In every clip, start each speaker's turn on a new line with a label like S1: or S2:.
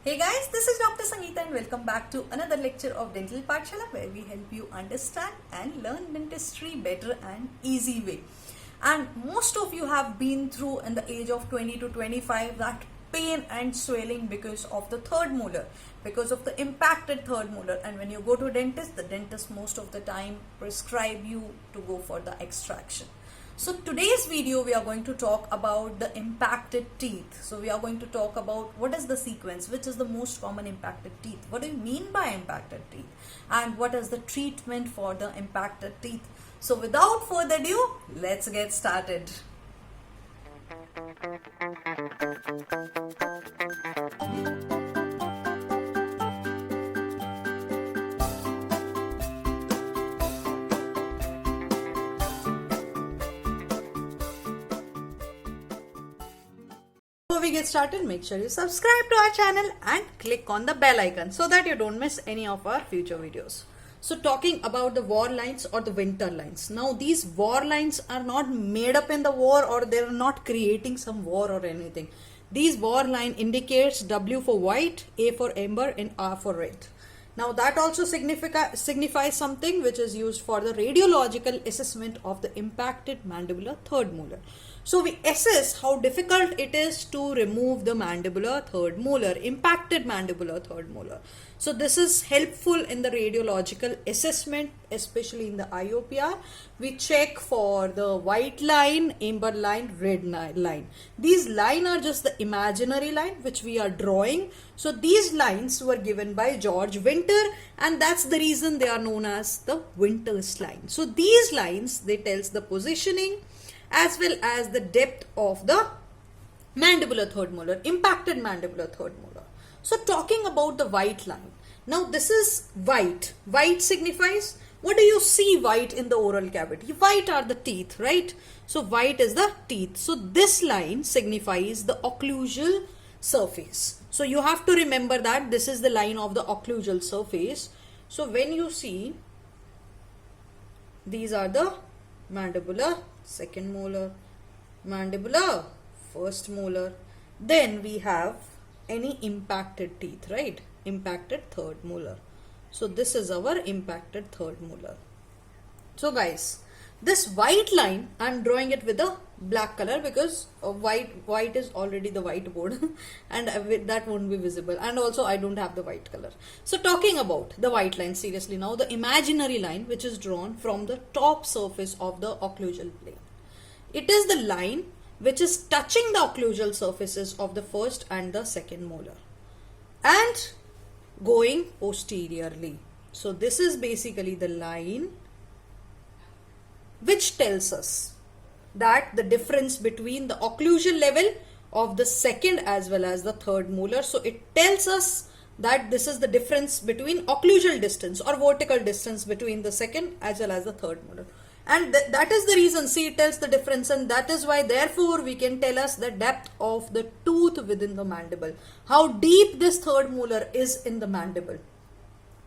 S1: Hey guys, this is Dr. Sangeeta and welcome back to another lecture of Dental Pathshala where we help you understand and learn dentistry better and easy way. And most of you have been through in the age of 20 to 25 that pain and swelling because of the third molar, because of the impacted third molar. And when you go to a dentist, the dentist most of the time prescribe you to go for the extraction. So today's video we are going to talk about the impacted teeth. So we are going to talk about what is the sequence, which is the most common impacted teeth. What do you mean by impacted teeth? And what is the treatment for the impacted teeth? So without further ado, let's get started. Before we get started, make sure you subscribe to our channel and click on the bell icon so that you don't miss any of our future videos. So talking about the war lines or the winter lines. Now these war lines are not made up in the war or they're not creating some war or anything. These war line indicates W for white, A for amber and R for red. Now that also signifies something which is used for the radiological assessment of the impacted mandibular third molar. So we assess how difficult it is to remove the mandibular third molar, impacted mandibular third molar. So this is helpful in the radiological assessment, especially in the IOPR. We check for the white line, amber line, red line. These lines are just the imaginary line which we are drawing. So these lines were given by George Winter and that's the reason they are known as the Winter's line. So these lines, they tells the positioning as well as the depth of the mandibular third molar, impacted mandibular third molar. So talking about the white line. Now this is white. White signifies, what do you see white in the oral cavity? White are the teeth, right? So white is the teeth. So this line signifies the occlusal surface. So you have to remember that this is the line of the occlusal surface. So when you see, these are the mandibular second molar, mandibular first molar. Then we have any impacted teeth, right? Impacted third molar. So this is our impacted third molar. So guys, this white line, I'm drawing it with a black color because white is already the whiteboard and that won't be visible, and also I don't have the white color. So talking about the white line, seriously now, the imaginary line which is drawn from the top surface of the occlusal plane. It is the line which is touching the occlusal surfaces of the first and the second molar and going posteriorly. So this is basically the line which tells us that the difference between the occlusal level of the second as well as the third molar. So it tells us that this is the difference between occlusal distance or vertical distance between the second as well as the third molar. And that is the reason, see, it tells the difference, and that is why therefore we can tell us the depth of the tooth within the mandible, how deep this third molar is in the mandible.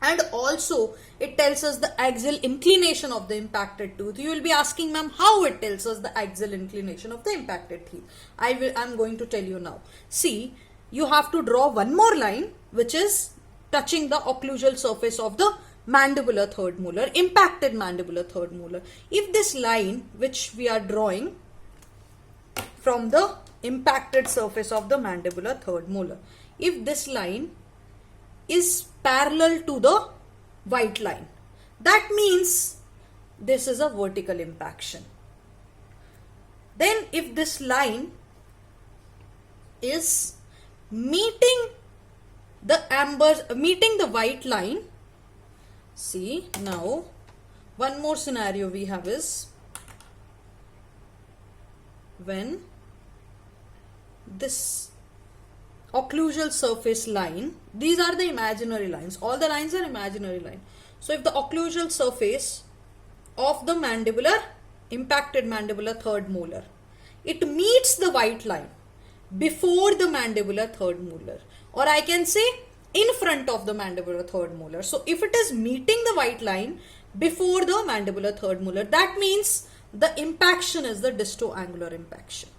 S1: And also it tells us the axial inclination of the impacted tooth. You will be asking, ma'am, how it tells us the axial inclination of the impacted teeth? I'm going to tell you now. See, you have to draw one more line which is touching the occlusal surface of the mandibular third molar, impacted mandibular third molar. If this line which we are drawing from the impacted surface of the mandibular third molar, if this line is parallel to the white line, that means this is a vertical impaction. Then if this line is meeting the white line, see, now one more scenario we have is when this occlusal surface line, these are the imaginary lines, all the lines are imaginary line. So if the occlusal surface of the impacted mandibular third molar, it meets the white line before the mandibular third molar, or I can say in front of the mandibular third molar. So if it is meeting the white line before the mandibular third molar, that means the impaction is the distoangular impaction.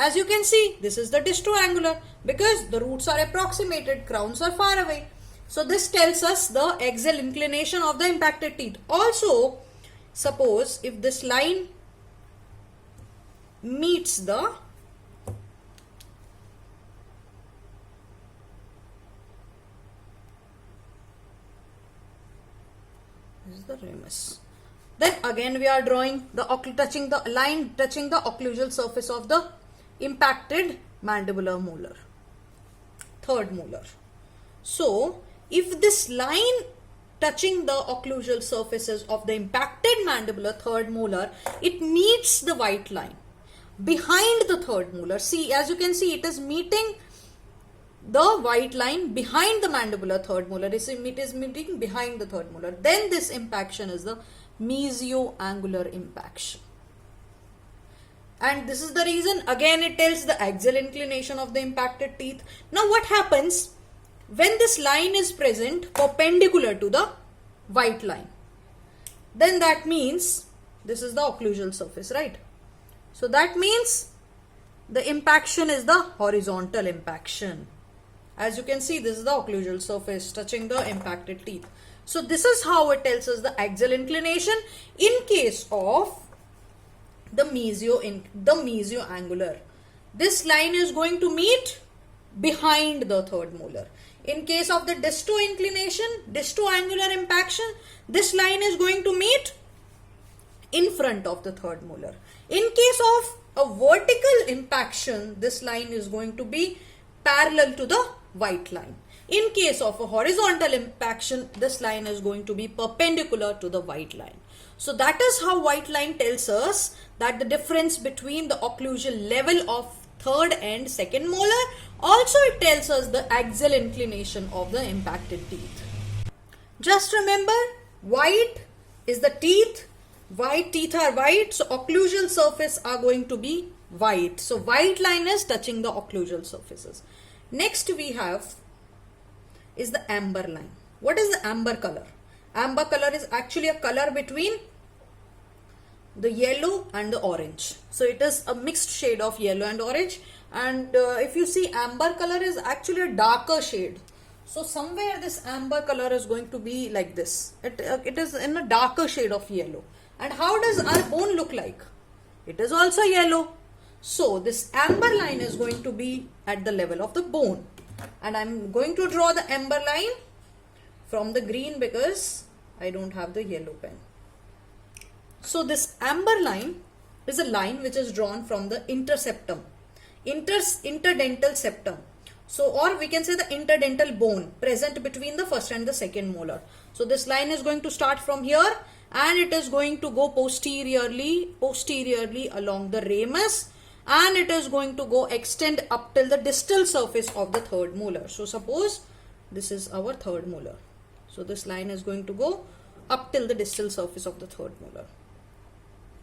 S1: As you can see, this is the distoangular because the roots are approximated, crowns are far away. So this tells us the axial inclination of the impacted teeth. Also, suppose if this line meets the ramus, then again we are drawing the touching the line touching the occlusal surface of the impacted mandibular molar, third molar. So if this line touching the occlusal surfaces of the impacted mandibular third molar, it meets the white line behind the third molar. See, as you can see, it is meeting the white line behind the mandibular third molar. It is meeting behind the third molar. Then this impaction is the mesioangular impaction. And this is the reason, again it tells the axial inclination of the impacted teeth. Now what happens when this line is present perpendicular to the white line? Then that means this is the occlusal surface, right? So that means the impaction is the horizontal impaction. As you can see, this is the occlusal surface touching the impacted teeth. So this is how it tells us the axial inclination in case of the mesioangular. This line is going to meet behind the third molar. In case of the distoangular impaction, this line is going to meet in front of the third molar. In case of a vertical impaction, this line is going to be parallel to the white line. In case of a horizontal impaction, this line is going to be perpendicular to the white line. So that is how white line tells us that the difference between the occlusal level of third and second molar. Also it tells us the axial inclination of the impacted teeth. Just remember, white is the teeth. White teeth are white, so occlusal surface are going to be white. So white line is touching the occlusal surfaces. Next we have is the amber line. What is the amber color? Amber color is actually a color between the yellow and the orange. So it is a mixed shade of yellow and orange. And if you see, amber color is actually a darker shade. So somewhere this amber color is going to be like this. It is in a darker shade of yellow. And how does our bone look like? It is also yellow. So this amber line is going to be at the level of the bone. And I'm going to draw the amber line from the green because I don't have the yellow pen. So this amber line is a line which is drawn from the interseptum, interdental septum. So, or we can say the interdental bone present between the first and the second molar. So this line is going to start from here and it is going to go posteriorly along the ramus, and it is going to go extend up till the distal surface of the third molar. So suppose this is our third molar. So this line is going to go up till the distal surface of the third molar.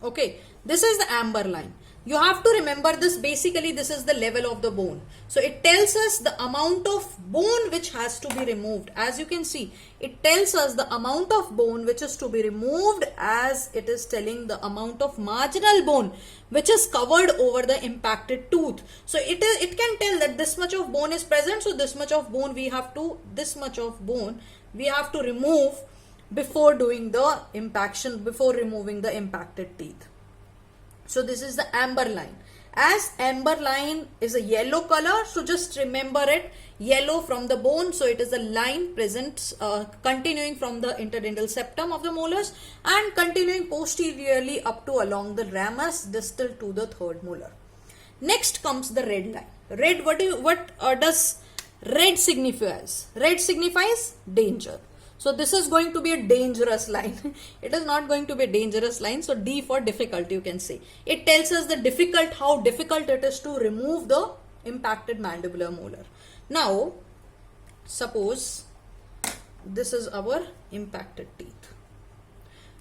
S1: Okay, this is the amber line. You have to remember this. Basically, this is the level of the bone. So it tells us the amount of bone which has to be removed. As you can see, it tells us the amount of bone which is to be removed, as it is telling the amount of marginal bone which is covered over the impacted tooth. So it can tell that this much of bone is present. So this much of bone we have to remove before doing the impaction, before removing the impacted teeth. So this is the amber line. As amber line is a yellow color, so just remember it, yellow from the bone. So it is a line present continuing from the interdental septum of the molars and continuing posteriorly up to along the ramus distal to the third molar. Next comes the red line. Red, what does red signifies? Red signifies danger. So this is going to be a dangerous line. It is not going to be a dangerous line. So D for difficult, you can say. It tells us how difficult it is to remove the impacted mandibular molar. Now, suppose this is our impacted teeth.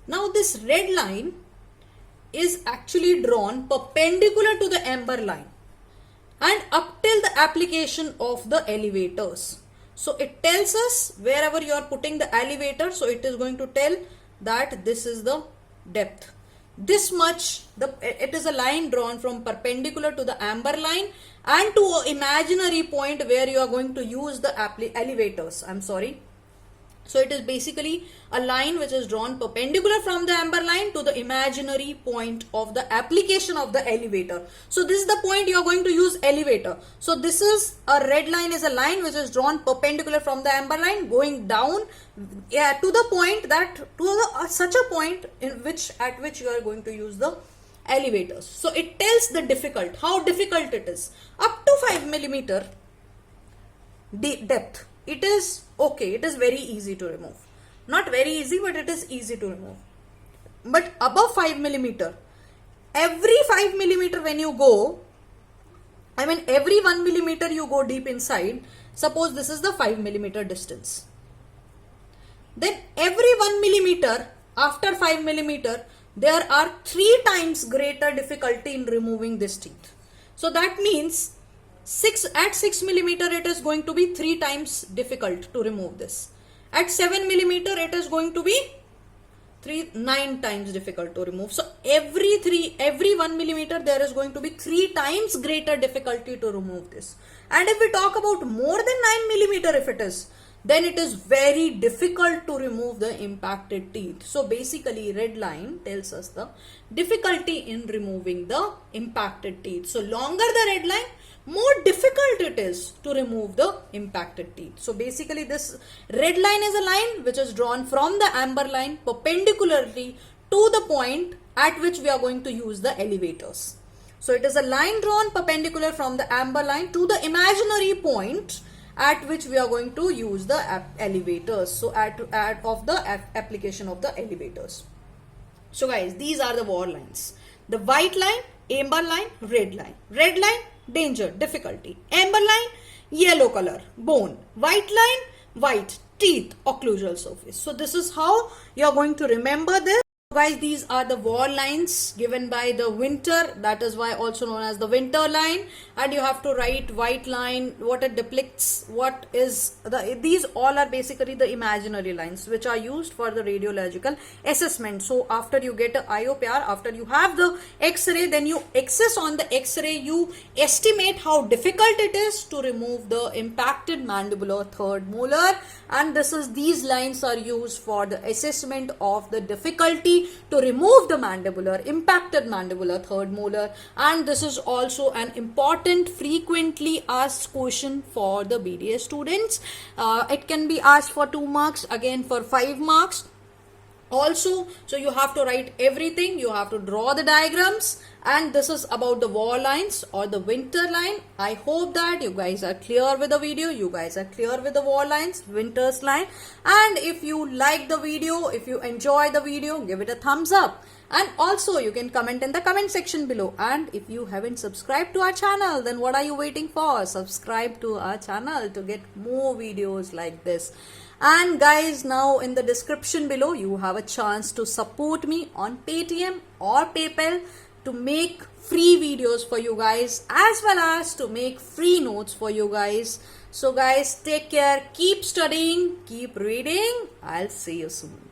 S1: Now this red line is actually drawn perpendicular to the amber line and up till the application of the elevators. So it tells us wherever you are putting the elevator, so it is going to tell that this is the depth. this much, it is a line drawn from perpendicular to the amber line and to an imaginary point where you are going to use the elevators. I'm sorry. So it is basically a line which is drawn perpendicular from the amber line to the imaginary point of the application of the elevator. So this is the point you are going to use elevator. So this is a red line, is a line which is drawn perpendicular from the amber line going down to the point that such a point at which you are going to use the elevators. So it tells the how difficult it is. Up to 5 millimeter depth, it is okay, it is very easy to remove. Not very easy, but it is easy to remove. But above 5 millimeter, every 5 millimeter when you go, every 1 millimeter you go deep inside. Suppose this is the 5 millimeter distance. Then every 1 millimeter, after 5 millimeter, there are 3 times greater difficulty in removing this teeth. So that means at 6 millimeter it is going to be 3 times difficult to remove this. At 7 millimeter it is going to be 9 times difficult to remove. So every 1 millimeter there is going to be 3 times greater difficulty to remove this. And if we talk about more than 9 millimeter, if it is, then it is very difficult to remove the impacted teeth. So basically red line tells us the difficulty in removing the impacted teeth. So longer the red line, more difficult it is to remove the impacted teeth. So basically this red line is a line which is drawn from the amber line perpendicularly to the point at which we are going to use the elevators. So it is a line drawn perpendicular from the amber line to the imaginary point at which we are going to use the elevators. So of the application of the elevators. So guys, these are the war lines. The white line, amber line, red line. Red line, danger, difficulty. Amber line, yellow color, bone. White line, white, teeth, occlusal surface. So this is how you are going to remember this. Guys, these are the war lines given by the winter, that is why also known as the winter line, and you have to write white line, what it depicts, these all are basically the imaginary lines which are used for the radiological assessment. So after you get a IOPR, after you have the X-ray, then you access on the X-ray, you estimate how difficult it is to remove the impacted mandibular third molar, and these lines are used for the assessment of the difficulty to remove the impacted mandibular third molar. And this is also an important frequently asked question for the BDS students. It can be asked for 2 marks, again for 5 marks also. So you have to write everything, you have to draw the diagrams, and this is about the war lines or the winter line. I hope that you guys are clear with the video, you guys are clear with the war lines, winter's line. And if you like the video, if you enjoy the video, give it a thumbs up. And also you can comment in the comment section below. And if you haven't subscribed to our channel, then what are you waiting for? Subscribe to our channel to get more videos like this. And guys, now in the description below you have a chance to support me on Paytm or PayPal to make free videos for you guys, as well as to make free notes for you guys. So guys, take care, keep studying, keep reading. I'll see you soon.